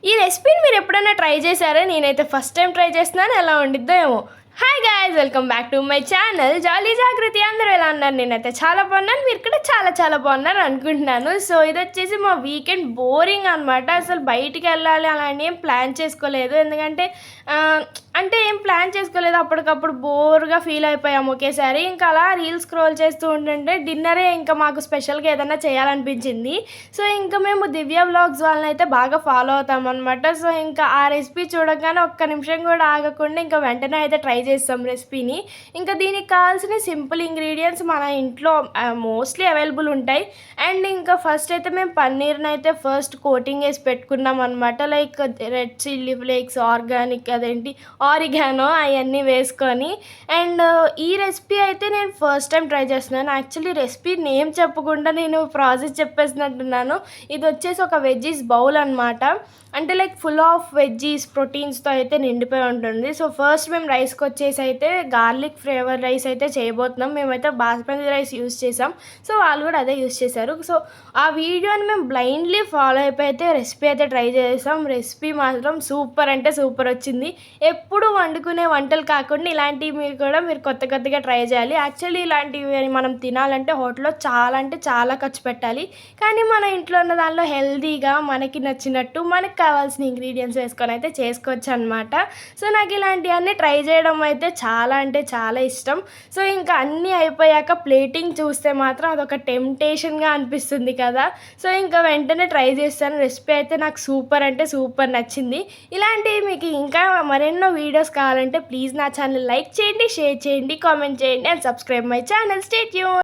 ఈ రెసిపీని మీరు ఎప్పుడైనా ట్రై చేశారా? నేనైతే ఫస్ట్ టైం ట్రై చేస్తున్నాను. ఎలా ఉండిద్దో ఏమో. Hi guys, welcome back to my channel Jolly Jagruti. అందరూ ఎలా ఉన్నారు? నేనైతే చాలా బాగున్నాను. మీరు కూడా చాలా చాలా బాగున్నారు అనుకుంటున్నాను. సో ఇది వచ్చేసి మా వీకెండ్ బోరింగ్ అనమాట. అసలు బయటికి వెళ్ళాలి అలా ఏం ప్లాన్ చేసుకోలేదు. ఎందుకంటే ఏం ప్లాన్ చేసుకోలేదు. అప్పటికప్పుడు బోర్గా ఫీల్ అయిపోయాము ఒకేసారి. ఇంకా అలా రీల్స్ స్క్రోల్ చేస్తూ ఉంటుంటే డిన్నరే ఇంకా మాకు స్పెషల్గా ఏదైనా చేయాలనిపించింది. సో ఇంకా మేము దివ్య వ్లాగ్స్ వాళ్ళని అయితే బాగా ఫాలో అవుతాం అనమాట. సో ఇంకా ఆ రెసిపీ చూడగానే ఒక్క నిమిషం కూడా ఆగకుండా ఇంకా వెంటనే అయితే ట్రై చేస్తాం రెసిపీని. ఇంకా దీనికి కావాల్సిన సింపుల్ ఇంగ్రీడియంట్స్ మన ఇంట్లో మోస్ట్లీ అవైలబుల్ ఉంటాయి. అండ్ ఇంకా ఫస్ట్ అయితే మేము పన్నీర్ని అయితే ఫస్ట్ కోటింగ్ వేసి పెట్టుకున్నాం అనమాట. Like red chilli flakes, organic అదేంటి ఆరిగానో అవన్నీ వేసుకొని. అండ్ ఈ రెసిపీ అయితే నేను ఫస్ట్ టైం ట్రై చేస్తున్నాను. యాక్చువల్లీ రెసిపీ నేమ్ చెప్పకుండా నేను ప్రాసెస్ చెప్పేసినట్టున్నాను. ఇది వచ్చేసి ఒక వెజ్జీస్ బౌల్ అనమాట. అంటే లైక్ ఫుల్ ఆఫ్ వెజ్జీస్ ప్రోటీన్స్తో అయితే నిండిపోయి ఉంటుంది. సో ఫస్ట్ మేము రైస్కి వచ్చేసి అయితే గార్లిక్ ఫ్లేవర్ రైస్ అయితే చేయబోతున్నాం. మేమైతే బాస్మతి రైస్ యూస్ చేసాం. సో వాళ్ళు కూడా అదే యూస్ చేశారు. సో ఆ వీడియోని మేము బ్లైండ్లీ ఫాలో అయిపోయి అయితే రెసిపీ అయితే ట్రై చేసాం. రెసిపీ మాత్రం సూపర్ అంటే సూపర్ వచ్చింది. ఎప్పుడు వండుకునే వంటలు కాకుండా ఇలాంటివి కూడా మీరు కొత్త కొత్తగా ట్రై చేయాలి. యాక్చువల్లీ ఇలాంటివి మనం తినాలంటే హోటల్లో చాలా అంటే చాలా ఖర్చు పెట్టాలి. కానీ మన ఇంట్లో ఉన్న దానిలో హెల్తీగా మనకి నచ్చినట్టు మనకి కావాల్సిన ఇంగ్రీడియంట్స్ వేసుకొని అయితే చేసుకోవచ్చు అనమాట. సో నాకు ఇలాంటివన్నీ ట్రై చేయడం అయితే చాలా అంటే చాలా ఇష్టం. సో ఇంకా అన్నీ అయిపోయాక ప్లేటింగ్ చూస్తే మాత్రం అదొక టెంప్టేషన్గా అనిపిస్తుంది కదా. సో ఇంకా వెంటనే ట్రై చేస్తాను. రెసిపీ అయితే నాకు సూపర్ అంటే సూపర్ నచ్చింది. ఇలాంటివి మీకు ఇంకా మరెన్నో వీడియోస్ కావాలంటే ప్లీజ్ నా ఛానల్ లైక్ చేయండి, షేర్ చేయండి, కామెంట్ చేయండి and subscribe my channel. Stay tune.